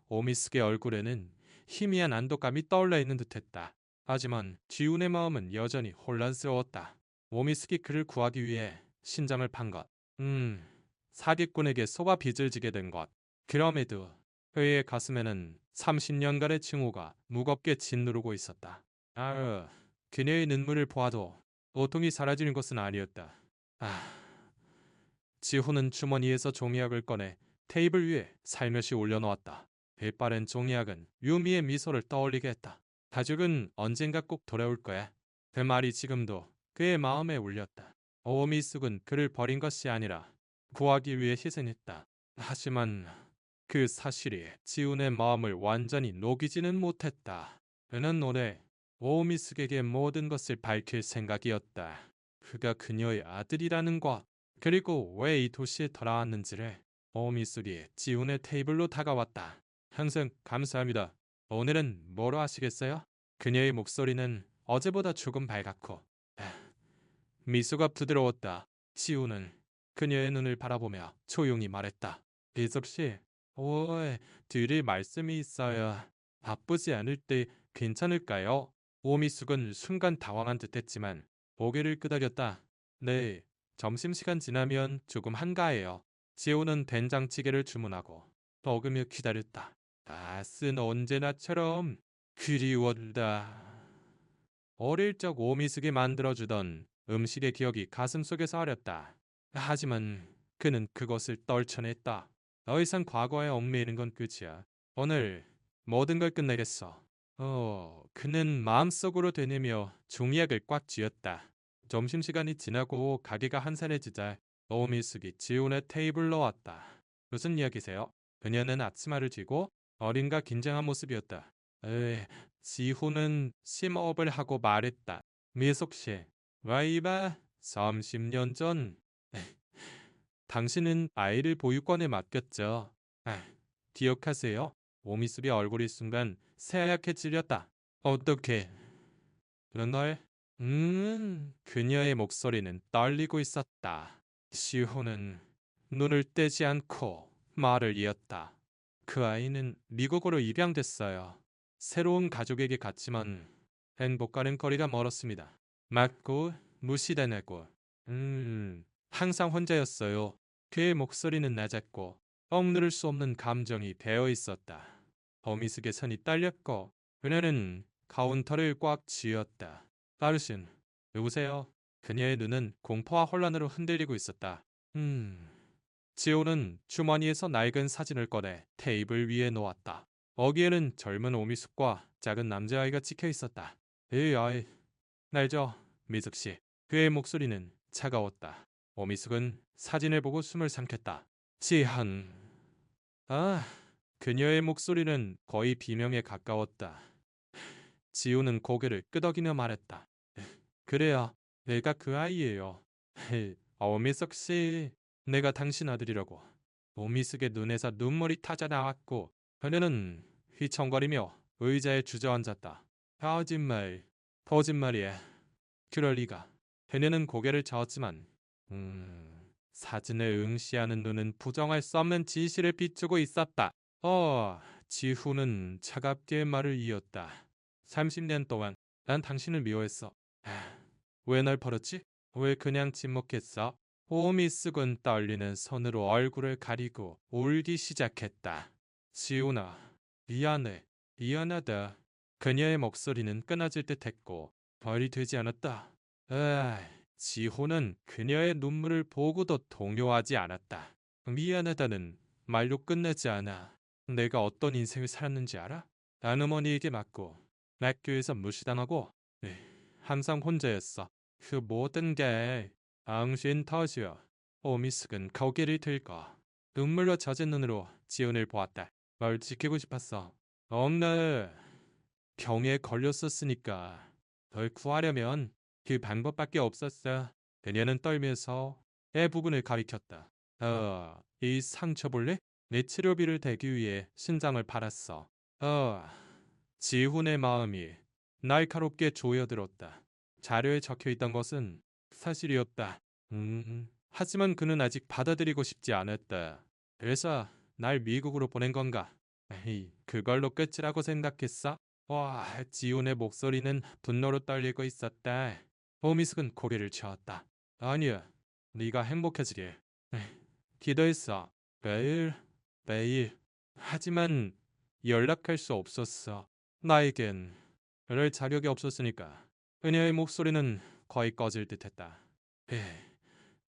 오미숙의 얼굴에는 희미한 안도감이 떠올라 있는 듯했다. 하지만 지훈의 마음은 여전히 혼란스러웠다. 오미숙이 그를 구하기 위해 신장을 판 것. 사기꾼에게 속아 빚을 지게 된 것. 그럼에도 그의 가슴에는 30년간의 증오가 무겁게 짓누르고 있었다. 아유, 그녀의 눈물을 보아도 고통이 사라지는 것은 아니었다. 아, 지호는 주머니에서 종이약을 꺼내 테이블 위에 살며시 올려놓았다. 빛바랜 종이약은 유미의 미소를 떠올리게 했다. 가족은 언젠가 꼭 돌아올 거야. 그 말이 지금도 그의 마음에 울렸다. 오미숙은 그를 버린 것이 아니라 구하기 위해 희생했다. 하지만 그 사실이 지훈의 마음을 완전히 녹이지는 못했다. 그는 오늘 오미숙에게 모든 것을 밝힐 생각이었다. 그가 그녀의 아들이라는 것, 그리고 왜 이 도시에 돌아왔는지를. 오미숙이 지훈의 테이블로 다가왔다. 항상 감사합니다. 오늘은 뭐로 하시겠어요? 그녀의 목소리는 어제보다 조금 밝았고 미소가 부드러웠다. 지훈은 그녀의 눈을 바라보며 조용히 말했다. 비석 씨, 오에 드릴 말씀이 있어요. 바쁘지 않을 때 괜찮을까요? 오미숙은 순간 당황한 듯했지만 고개를 끄덕였다. 네, 점심시간 지나면 조금 한가해요. 지호는 된장찌개를 주문하고 먹으며 기다렸다. 맛은 언제나처럼 그리웠다. 어릴 적 오미숙이 만들어주던 음식의 기억이 가슴속에서 아렸다. 하지만 그는 그것을 떨쳐냈다. 더 이상 과거에 얽매이는 건 끝이야. 오늘 모든 걸 끝내겠어. 그는 마음속으로 되뇌며 종이약을 꽉 쥐었다. 점심시간이 지나고 가게가 한산해지자 오미숙이 지훈의 테이블로 왔다. 무슨 이야기세요? 그녀는 앞치마를 쥐고 어린가 긴장한 모습이었다. 에이, 지훈은 심호흡을 하고 말했다. 미숙 씨, 와이바 30년 전 당신은 아이를 보육원에 맡겼죠. 기억하세요? 오미숙의 얼굴이 순간 새하얗게 찔렸다. 어떻게? 그런 날? 그녀의 목소리는 떨리고 있었다. 시호는 눈을 떼지 않고 말을 이었다. 그 아이는 미국으로 입양됐어요. 새로운 가족에게 갔지만 행복과는 거리가 멀었습니다. 맞고 무시당하고 항상 혼자였어요. 그의 목소리는 낮았고 억누를 수 없는 감정이 배어 있었다. 범이숙의 손이 떨렸고 그녀는 카운터를 꽉 쥐었다. 따르신, 누구세요? 그녀의 눈은 공포와 혼란으로 흔들리고 있었다. 지호는 주머니에서 낡은 사진을 꺼내 테이블 위에 놓았다. 거기에는 젊은 오미숙과 작은 남자아이가 찍혀 있었다. 이 아이, 날죠, 미숙 씨. 그의 목소리는 차가웠다. 오미숙은 사진을 보고 숨을 삼켰다. 지한. 아, 그녀의 목소리는 거의 비명에 가까웠다. 지우는 고개를 끄덕이며 말했다. 그래야, 내가 그 아이예요. 오미숙 씨, 내가 당신 아들이라고. 오미숙의 눈에서 눈물이 타져 나왔고 그녀는 휘청거리며 의자에 주저앉았다. 거짓말, 거짓말이야. 그럴 리가. 그녀는 고개를 저었지만 사진을 응시하는 눈은 부정할 수 없는 지시를 비추고 있었다. 지후는 차갑게 말을 이었다. 30년 동안 난 당신을 미워했어. 왜 날 버렸지? 왜 그냥 침묵했어? 오미숙은 떨리는 손으로 얼굴을 가리고 울기 시작했다. 지훈아, 미안해, 미안하다. 그녀의 목소리는 끊어질 듯했고 벌이 되지 않았다. 지호는 그녀의 눈물을 보고도 동요하지 않았다. 미안하다는 말로 끝나지 않아. 내가 어떤 인생을 살았는지 알아? 난 어머니에게 맞고 학교에서 무시당하고 항상 혼자였어. 그 모든 게 당신 탓이야. 오미숙은 고개를 들고 눈물로 젖은 눈으로 지훈을 보았다. 널 지키고 싶었어. 엄마, 병에 걸렸었으니까. 널 구하려면 그 방법밖에 없었어. 그녀는 떨면서 애 부분을 가리켰다. 이 상처 볼래? 내 치료비를 대기 위해 신장을 팔았어. 지훈의 마음이 날카롭게 조여들었다. 자료에 적혀있던 것은 사실이었다. 하지만 그는 아직 받아들이고 싶지 않았다. 그래서 날 미국으로 보낸 건가? 에이, 그걸로 끝이라고 생각했어? 와, 지훈의 목소리는 분노로 떨리고 있었다. 오미숙은 고개를 저었다. 아니야, 네가 행복해지길 기도했어. 매일, 매일. 하지만 연락할 수 없었어. 나에겐 그럴 자격이 없었으니까. 그녀의 목소리는 거의 꺼질 듯했다.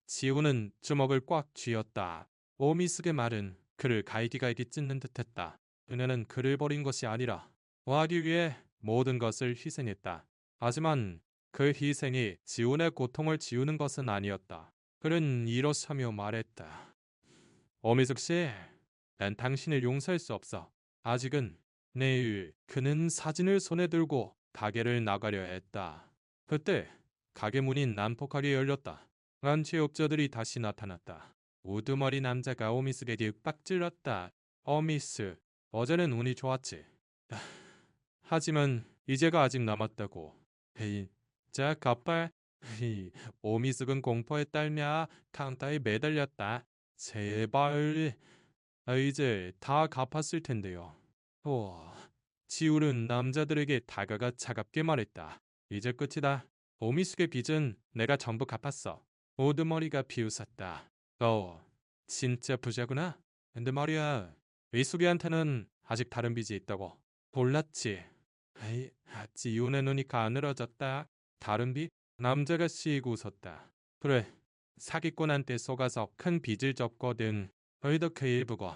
지우는 주먹을 꽉 쥐었다. 오미숙의 말은 그를 갈기갈기 찢는 듯했다. 그녀는 그를 버린 것이 아니라 와기 위해 모든 것을 희생했다. 하지만 그 희생이 지훈의 고통을 지우는 것은 아니었다. 그는 일어서며 말했다. 오미숙 씨, 난 당신을 용서할 수 없어. 아직은. 내일 그는 사진을 손에 들고 가게를 나가려 했다. 그때 가게 문이 난폭하게 열렸다. 안취업자들이 다시 나타났다. 우두머리 남자가 오미숙에게 윽박질렀다. 어미스, 어제는 운이 좋았지. 하지만 이제가 아직 남았다고. 헤이, 자, 겉발. 헤이, 오미숙은 공포에 떨며 카운터에 매달렸다. 제발. 이제 다 갚았을 텐데요. 지울은 남자들에게 다가가 차갑게 말했다. 이제 끝이다. 오미숙의 빚은 내가 전부 갚았어. 우두머리가 비웃었다. 진짜 부자구나. 근데 말이야, 미숙이한테는 아직 다른 빚이 있다고. 몰랐지. 에이, 지훈의 눈이 가늘어졌다. 다른 빚? 남자가 씩 웃었다. 그래, 사기꾼한테 속아서 큰 빚을 졌거든. 너희도 그 일부고.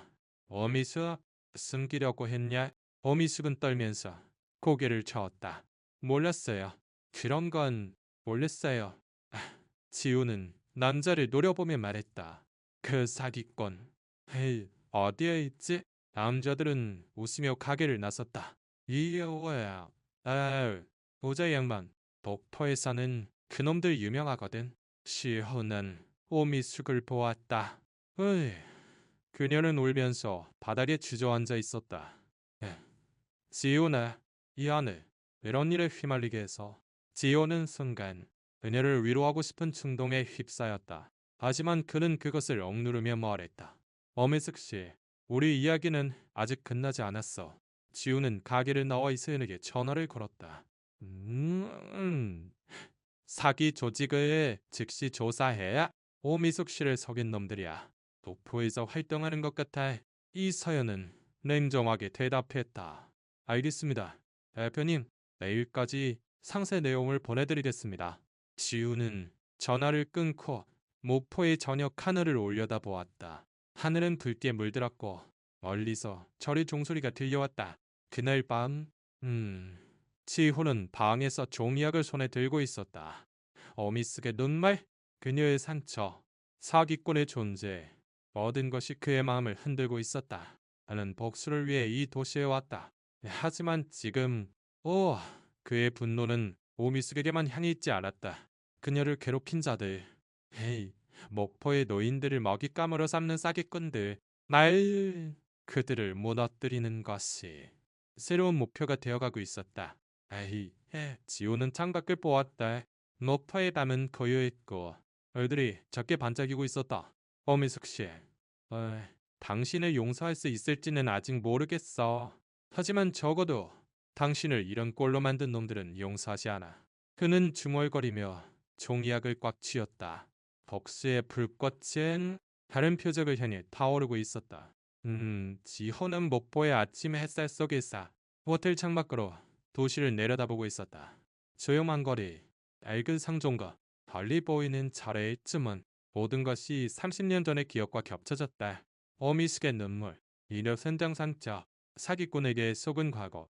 어미숙, 숨기려고 했냐? 어미숙은 떨면서 고개를 저었다. 몰랐어요. 그런 건 몰랐어요. 지우는 남자를 노려보며 말했다. 그 사기꾼. 헤이, 어디에 있지? 남자들은 웃으며 가게를 나섰다. 이거야. 보자 양반. 복포에 사는 그놈들 유명하거든. 시호는 오미숙을 보았다. 으이, 그녀는 울면서 바닥에 주저앉아 있었다. 지호나 이 안을 이런 일에 휘말리게 해서 지호는 순간 그녀를 위로하고 싶은 충동에 휩싸였다. 하지만 그는 그것을 억누르며 말했다. 엄혜숙 씨, 우리 이야기는 아직 끝나지 않았어. 지우는 가게를 나와 이세은에게 전화를 걸었다. 사기 조직을 즉시 조사해야 오미숙 씨를 속인 놈들이야. 도포에서 활동하는 것 같아. 이서연은 냉정하게 대답했다. 알겠습니다. 대표님, 내일까지 상세 내용을 보내드리겠습니다. 지우는 전화를 끊고 모포의 저녁 하늘을 올려다보았다. 하늘은 붉게 물들었고 멀리서 절의 종소리가 들려왔다. 그날 밤, 지호는 방에서 종이약을 손에 들고 있었다. 어미숙의 눈말, 그녀의 상처, 사기꾼의 존재, 모든 것이 그의 마음을 흔들고 있었다. 나는 복수를 위해 이 도시에 왔다. 하지만 지금, 그의 분노는 오미숙에게만 향해 있지 않았다. 그녀를 괴롭힌 자들, 헤이, 목포의 노인들을 먹잇감으로 삼는 사기꾼들, 그들을 무너뜨리는 것이 새로운 목표가 되어가고 있었다. 지호는 창밖을 보았다. 목포의 밤은 고요했고 얼들이 적게 반짝이고 있었다. 어미숙 씨, 당신을 용서할 수 있을지는 아직 모르겠어. 하지만 적어도 당신을 이런 꼴로 만든 놈들은 용서하지 않아. 그는 중얼거리며 종이약을 꽉 쥐었다. 복수의 불꽃은 다른 표적을 향해 타오르고 있었다. 지호는 목포의 아침 햇살 속에서 호텔 창밖으로 도시를 내려다보고 있었다. 조용한 거리, 낡은 상종과 달리 보이는 차례의 쯤은 모든 것이 30년 전의 기억과 겹쳐졌다. 어미숙의 눈물, 이력 현장 상처, 사기꾼에게 속은 과거.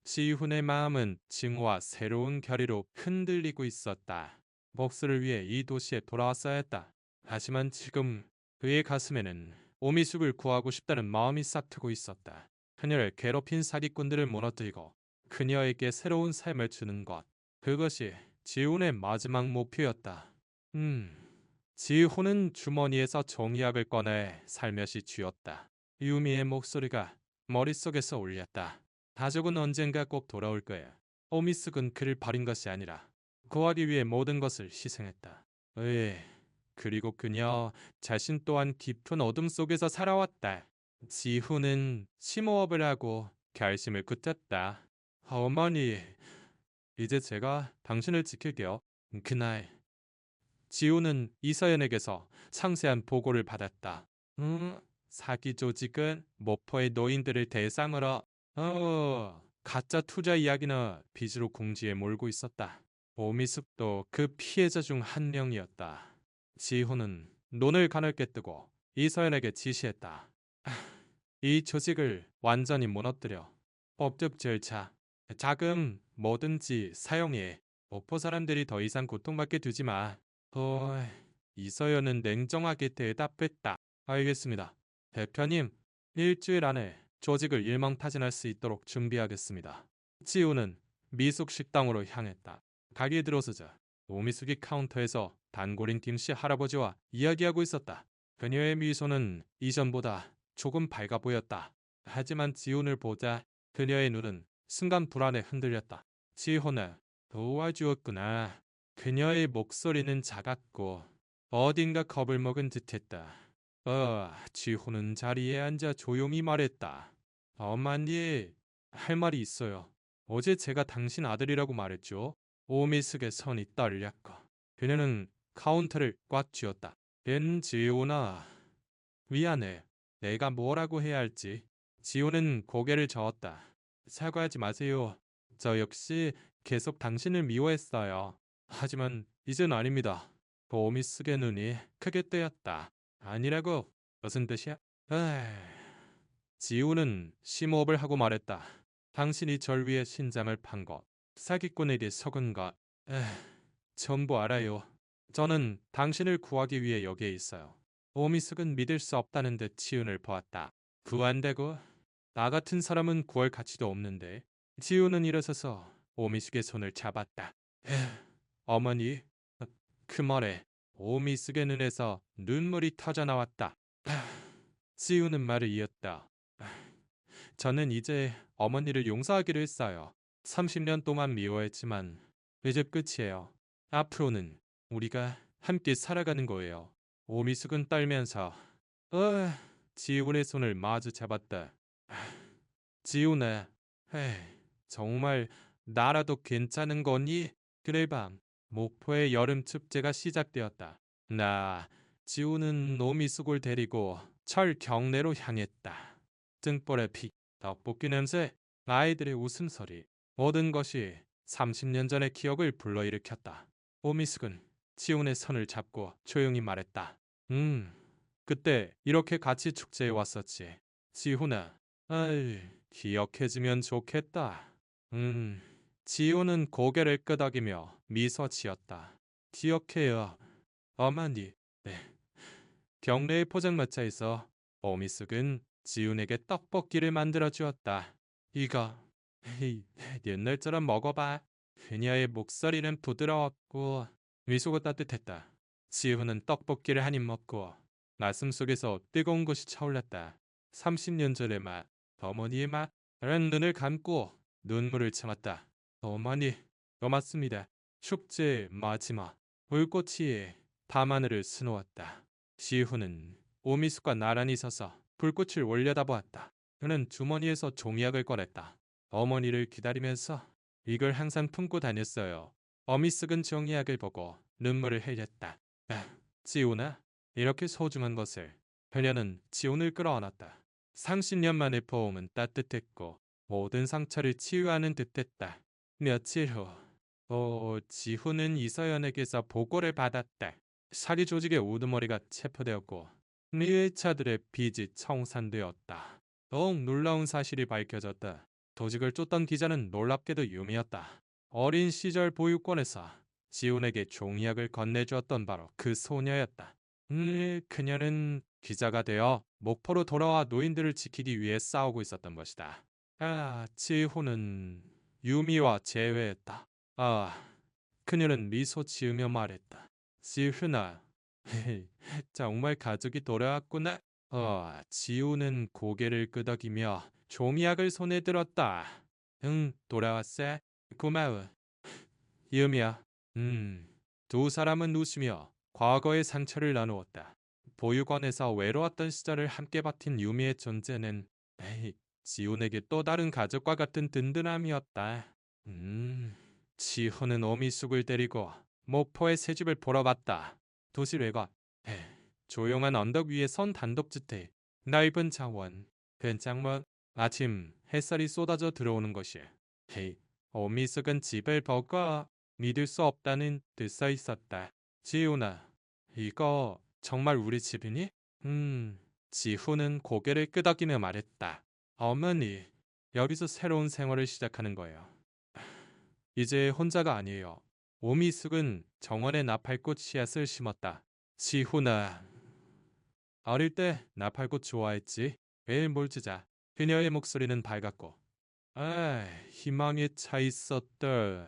지훈의 마음은 증오와 새로운 결의로 흔들리고 있었다. 복수를 위해 이 도시에 돌아왔어야 했다. 하지만 지금 그의 가슴에는 오미숙을 구하고 싶다는 마음이 싹트고 있었다. 그녀를 괴롭힌 사기꾼들을 무너뜨리고 그녀에게 새로운 삶을 주는 것. 그것이 지훈의 마지막 목표였다. 지훈은 주머니에서 종이약을 꺼내 살며시 쥐었다. 유미의 목소리가 머릿속에서 울렸다. 가족은 언젠가 꼭 돌아올 거야. 오미숙은 그를 버린 것이 아니라 구하기 위해 모든 것을 희생했다. 그리고 그녀 자신 또한 깊은 어둠 속에서 살아왔다. 지훈은 심호흡을 하고 결심을 굳혔다. 어머니, 이제 제가 당신을 지킬게요. 그날 지우는 이서연에게서 상세한 보고를 받았다. 사기 조직은 모포의 노인들을 대상으로 가짜 투자 이야기나 빚으로 궁지에 몰고 있었다. 오미숙도 그 피해자 중 한 명이었다. 지호는 눈을 가늘게 뜨고 이서연에게 지시했다. 이 조직을 완전히 무너뜨려 법적 절차, 자금 뭐든지 사용해. 모포 사람들이 더 이상 고통받게 두지 마. 이서연은 냉정하게 대답했다. 알겠습니다. 대표님, 일주일 안에 조직을 일망타진할 수 있도록 준비하겠습니다. 지우는 미숙 식당으로 향했다. 가게에 들어서자 오미숙이 카운터에서 단골인 김씨 할아버지와 이야기하고 있었다. 그녀의 미소는 이전보다 조금 밝아 보였다. 하지만 지훈을 보자 그녀의 눈은 순간 불안에 흔들렸다. 지훈아, 도와주었구나. 그녀의 목소리는 작았고 어딘가 겁을 먹은 듯했다. 지훈은 자리에 앉아 조용히 말했다. 어머니, 할 말이 있어요. 어제 제가 당신 아들이라고 말했죠. 오미숙의 손이 떨렸고 그녀는 카운터를 꽉 쥐었다. 지훈아, 미안해. 내가 뭐라고 해야 할지. 지훈은 고개를 저었다. 사과하지 마세요. 저 역시 계속 당신을 미워했어요. 하지만 이젠 아닙니다. 오미숙의 눈이 크게 뜨였다. 아니라고? 무슨 뜻이야? 지우는 심호흡을 하고 말했다. 당신이 절 위해 신장을 판 것, 사기꾼에게 속은 것, 전부 알아요. 저는 당신을 구하기 위해 여기에 있어요. 오미숙은 믿을 수 없다는 듯 지훈을 보았다. 구한다고? 나 같은 사람은 구할 가치도 없는데. 지훈은 일어서서 오미숙의 손을 잡았다. 어머니, 그 말에 오미숙의 눈에서 눈물이 터져 나왔다. 지우는 말을 이었다. 저는 이제 어머니를 용서하기로 했어요. 30년 동안 미워했지만 이제 끝이에요. 앞으로는 우리가 함께 살아가는 거예요. 오미숙은 떨면서 지훈의 손을 마주 잡았다. 지훈아, 정말 나라도 괜찮은 거니? 그날 밤 목포의 여름 축제가 시작되었다. 지훈은 오미숙을 데리고 철 경내로 향했다. 등불의 빛, 떡볶이 냄새, 아이들의 웃음소리, 모든 것이 30년 전의 기억을 불러일으켰다. 오미숙은 지훈의 손을 잡고 조용히 말했다. 그때 이렇게 같이 축제에 왔었지. 지훈아, 기억해주면 좋겠다. 지훈은 고개를 끄덕이며 미소 지었다. 기억해요. 어머니. 네. 경례의 포장마차에서 오미숙은 지훈에게 떡볶이를 만들어 주었다. 이거 옛날처럼 먹어봐. 그녀의 목소리는 부드러웠고 미소가 따뜻했다. 지훈은 떡볶이를 한 입 먹고 가슴 속에서 뜨거운 것이 차올랐다. 30년 전의 맛, 어머니의 맛. 라는 눈을 감고 눈물을 참았다. 어머니, 고맙습니다. 축제의 마지막 불꽃이 밤하늘을 수놓았다. 지훈은 오미숙과 나란히 서서 불꽃을 올려다보았다. 그는 주머니에서 종이약을 꺼냈다. 어머니를 기다리면서 이걸 항상 품고 다녔어요. 어미숙은 종이약을 보고 눈물을 흘렸다. 지훈아, 이렇게 소중한 것을. 그녀는 지훈을 끌어안았다. 30년 만의 보험은 따뜻했고 모든 상처를 치유하는 듯했다. 며칠 후, 지훈은 이서연에게서 보고를 받았다. 사기 조직의 우두머리가 체포되었고 미회차들의 빚이 청산되었다. 더욱 놀라운 사실이 밝혀졌다. 조직을 쫓던 기자는 놀랍게도 유미였다. 어린 시절 보육원에서 지훈에게 종이약을 건네주었던 바로 그 소녀였다. 그녀는 기자가 되어 목포로 돌아와 노인들을 지키기 위해 싸우고 있었던 것이다. 지훈은 유미와 재회했다. 그녀는 미소 지으며 말했다. 지훈아, 정말 가족이 돌아왔구나. 지우는 고개를 끄덕이며 종이약을 손에 들었다. 응, 돌아왔어. 고마워. 유미야. 두 사람은 웃으며 과거의 상처를 나누었다. 보육원에서 외로웠던 시절을 함께 버틴 유미의 존재는 지훈에게 또 다른 가족과 같은 든든함이었다. 지훈은 오미숙을 데리고 목포의 새 집을 보러 갔다. 도시 외곽. 조용한 언덕 위에 선 단독주택. 넓은 정원. 괜찮뭐 아침 햇살이 쏟아져 들어오는 것이. 헤이, 오미숙은 집을 보고 믿을 수 없다는 듯 써 있었다. 지훈아, 이거 정말 우리 집이니? 지훈은 고개를 끄덕이며 말했다. 어머니, 여기서 새로운 생활을 시작하는 거예요. 이제 혼자가 아니에요. 오미숙은 정원에 나팔꽃 씨앗을 심었다. 지훈아, 어릴 때 나팔꽃 좋아했지? 매일 물 주자. 그녀의 목소리는 밝았고, 아, 희망에 차 있었다.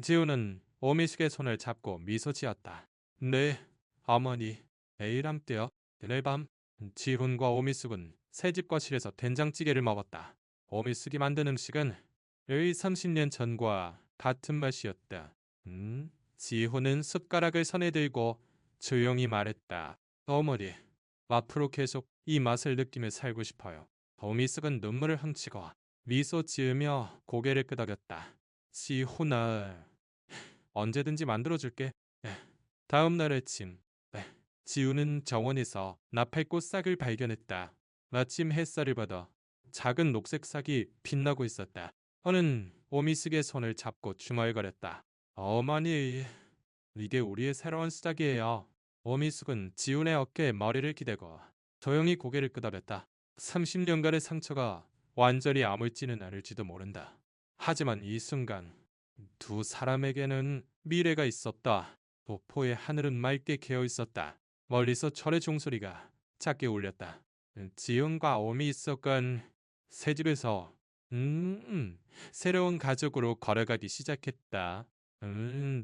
지훈은 오미숙의 손을 잡고 미소 지었다. 네, 어머니, 매일 함께요. 그날 밤 지훈과 오미숙은 새집 거실에서 된장찌개를 먹었다. 오미숙이 만든 음식은 30년 전과 같은 맛이었다. 지훈은 숟가락을 손에 들고 조용히 말했다. 어머니, 앞으로 계속 이 맛을 느끼며 살고 싶어요. 오미숙은 눈물을 훔치고 미소 지으며 고개를 끄덕였다. 지훈아, 언제든지 만들어줄게. 다음 날 아침, 지우는 정원에서 나팔꽃 싹을 발견했다. 마침 햇살을 받아 작은 녹색 싹이 빛나고 있었다. 어는 오미숙의 손을 잡고 중얼거렸다. 어머니, 이게 우리의 새로운 시작이에요. 오미숙은 지훈의 어깨에 머리를 기대고 조용히 고개를 끄덕였다. 30년간의 상처가 완전히 아물지는 않을지도 모른다. 하지만 이 순간 두 사람에게는 미래가 있었다. 목포의 하늘은 맑게 개어 있었다. 멀리서 철의 종소리가 작게 울렸다. 지훈과 오미 있었건 새 집에서 새로운 가족으로 걸어가기 시작했다.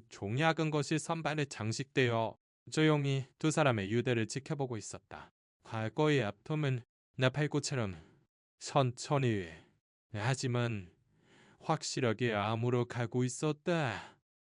종이 악은 것이 선반에 장식되어 조용히 두 사람의 유대를 지켜보고 있었다. 과거의 아픔은 나팔꽃처럼 천천히 하지만 확실하게 암으로 가고 있었다.